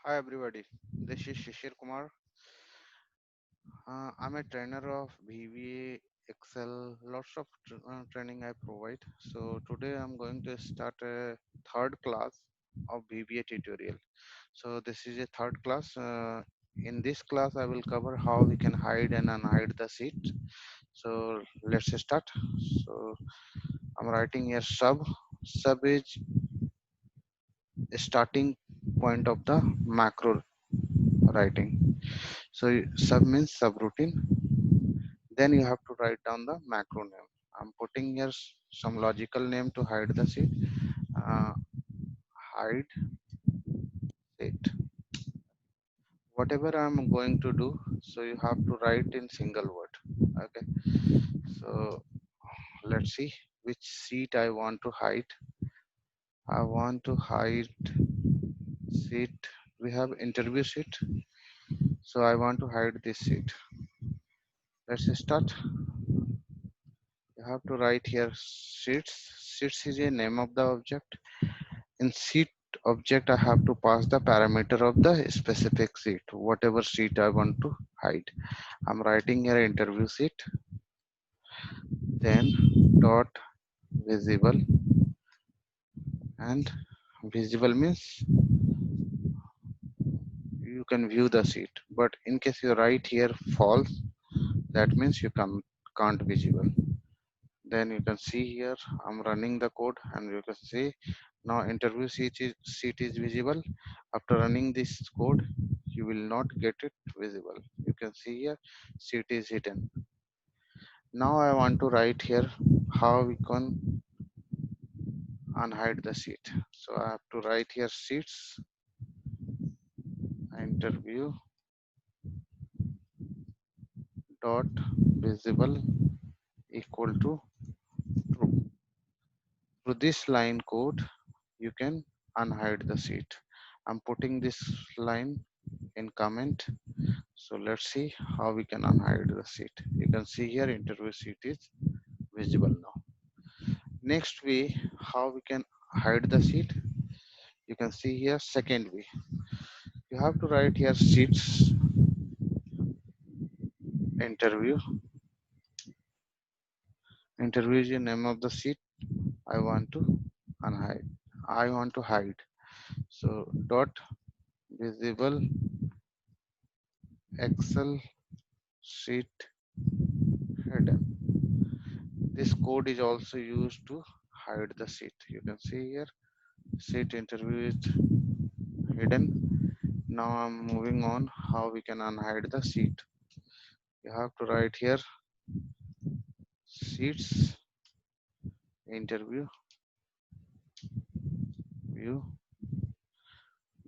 Hi everybody, this is Shishir Kumar. I'm a trainer of VBA, Excel, lots of training I provide. So today I'm going to start a third class of VBA tutorial. So this is a third class. In this class I will cover how we can hide and unhide the sheet. So let's start. So I'm writing here sub. Sub is starting point of the macro writing. So sub means subroutine. Then you have to write down the macro name. I'm putting here some logical name to hide the sheet. Uh, hide it. Whatever I'm going to do, so you have to write in single word. Okay. So let's see which sheet I want to hide. I want to hide sheet. We have interview sheet. So I want to hide this sheet. Let's start. You have to write here sheets. Sheets is a name of the object. In sheet object, I have to pass the parameter of the specific sheet, whatever sheet I want to hide. I'm writing here interview sheet, then dot visible, and visible means you can view the sheet. But in case you write here false, that means you can't visible. Then you can see here I'm running the code, and you can see now interview sheet is visible. After running this code, you will not get it visible. You can see here sheet is hidden. Now I want to write here how we can unhide the sheet. So I have to write here sheets interview dot visible equal to true. Through this line code, you can unhide the sheet. I'm putting this line in comment. So let's see how we can unhide the sheet. You can see here interview sheet is visible now. Next way how we can hide the sheet. You can see here second way. You have to write here sheets interview. Interview is the name of the sheet I want to unhide. I want to hide. So dot visible Excel sheet hidden. This code is also used to hide the sheet. You can see here sheet interview is hidden. Now I'm moving on how we can unhide the sheet. You have to write here sheets interview view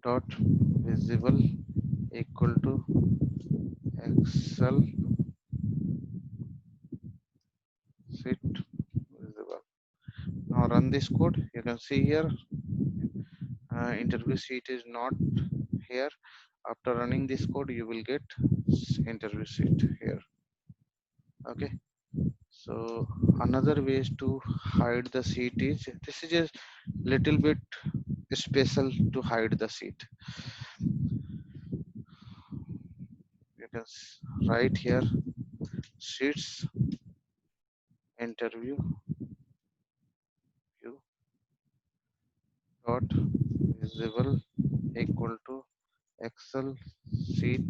dot visible equal to Excel sheet visible. Now run this code. You can see here interview sheet is not here. After running this code, you will get interview sheet here. Okay. So another ways to hide the sheet is this is a little bit special to hide the sheet. You can write here sheets interview view dot visible equal to Excel sheet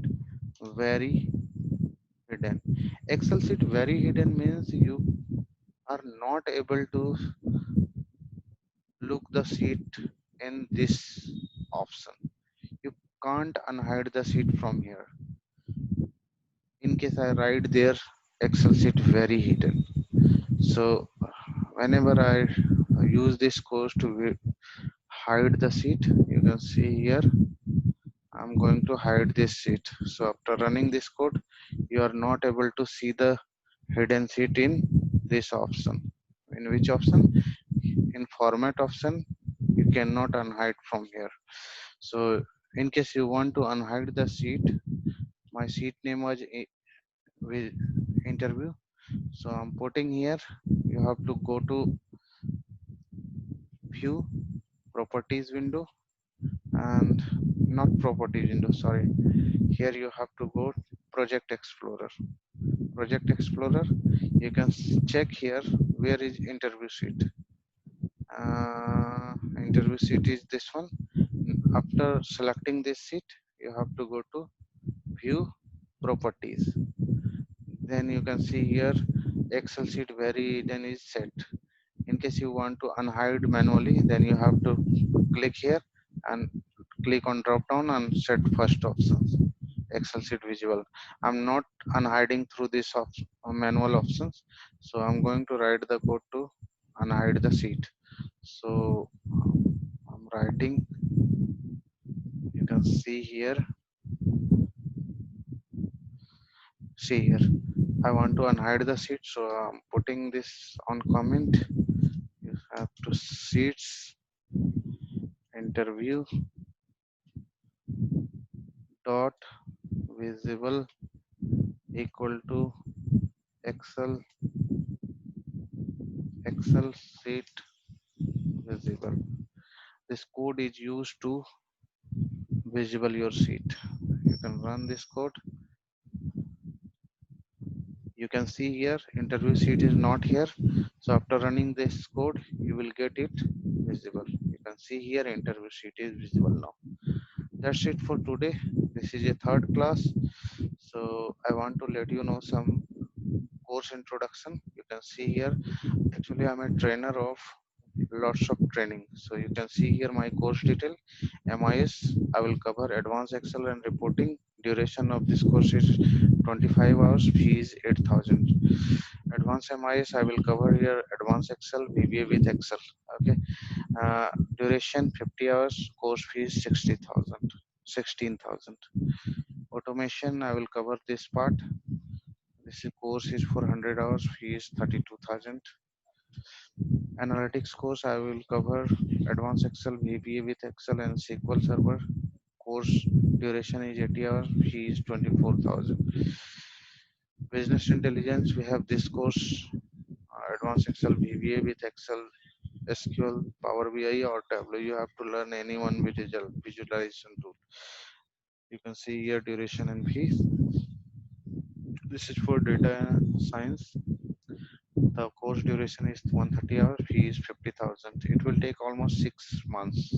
very hidden. Excel sheet very hidden means you are not able to look the sheet in this option. You can't unhide the sheet from here. In case I write there Excel sheet very hidden. So whenever I use this course to hide the sheet, you can see here I'm going to hide this sheet. So after running this code, you are not able to see the hidden sheet in this option. In which option? In format option, you cannot unhide from here. So in case you want to unhide the sheet, my sheet name was with interview. So I'm putting here, you have to go to view properties window, and not properties window, sorry. Here you have to go project explorer. Project explorer, you can check here where is interview sheet. Interview sheet is this one. After selecting this sheet, you have to go to view properties. Then you can see here Excel sheet very then is set. In case you want to unhide manually, then you have to click here and click on drop down and set first options, Excel sheet visible. I'm not unhiding through this manual options, so I'm going to write the code to unhide the sheet. So I'm writing, you can see here, I want to unhide the sheet, so I'm putting this on comment. You have to sheets interview dot visible equal to excel excel sheet visible. This code is used to visible your sheet. You can run this code. You can see here interview sheet is not here, so after running this code you will get it visible. You can see here interview sheet is visible now. That's it for today. This is a third class, so I want to let you know some course introduction. You can see here, actually I'm a trainer of lots of training, so you can see here my course detail. MIS, I will cover advanced Excel and reporting. Duration of this course is 25 hours. Fee is 8,000. Advanced MIS, I will cover here advanced Excel, VBA with Excel. Okay. Duration 50 hours. Course fee is 60,000. 16,000. Automation, I will cover this part. This course is for 100 hours. Fee is 32,000. Analytics course, I will cover advanced Excel, VBA with Excel and SQL Server. Course duration is 80 hours. Fee is 24,000. Business intelligence, we have this course, advanced Excel, VBA with Excel, SQL, Power BI or Tableau. You have to learn any one visualization tool. You can see here duration and fees. This is for data science. The course duration is 130 hours. Fee is 50,000. It will take almost 6 months.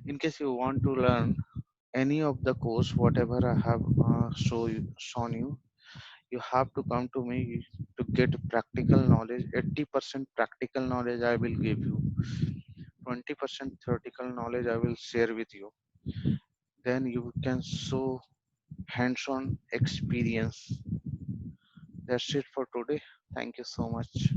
In case you want to learn any of the course, whatever I have shown you, you have to come to me to get practical knowledge. 80% practical knowledge I will give you. 20% theoretical knowledge I will share with you. Then you can show hands-on experience. That's it for today. Thank you so much.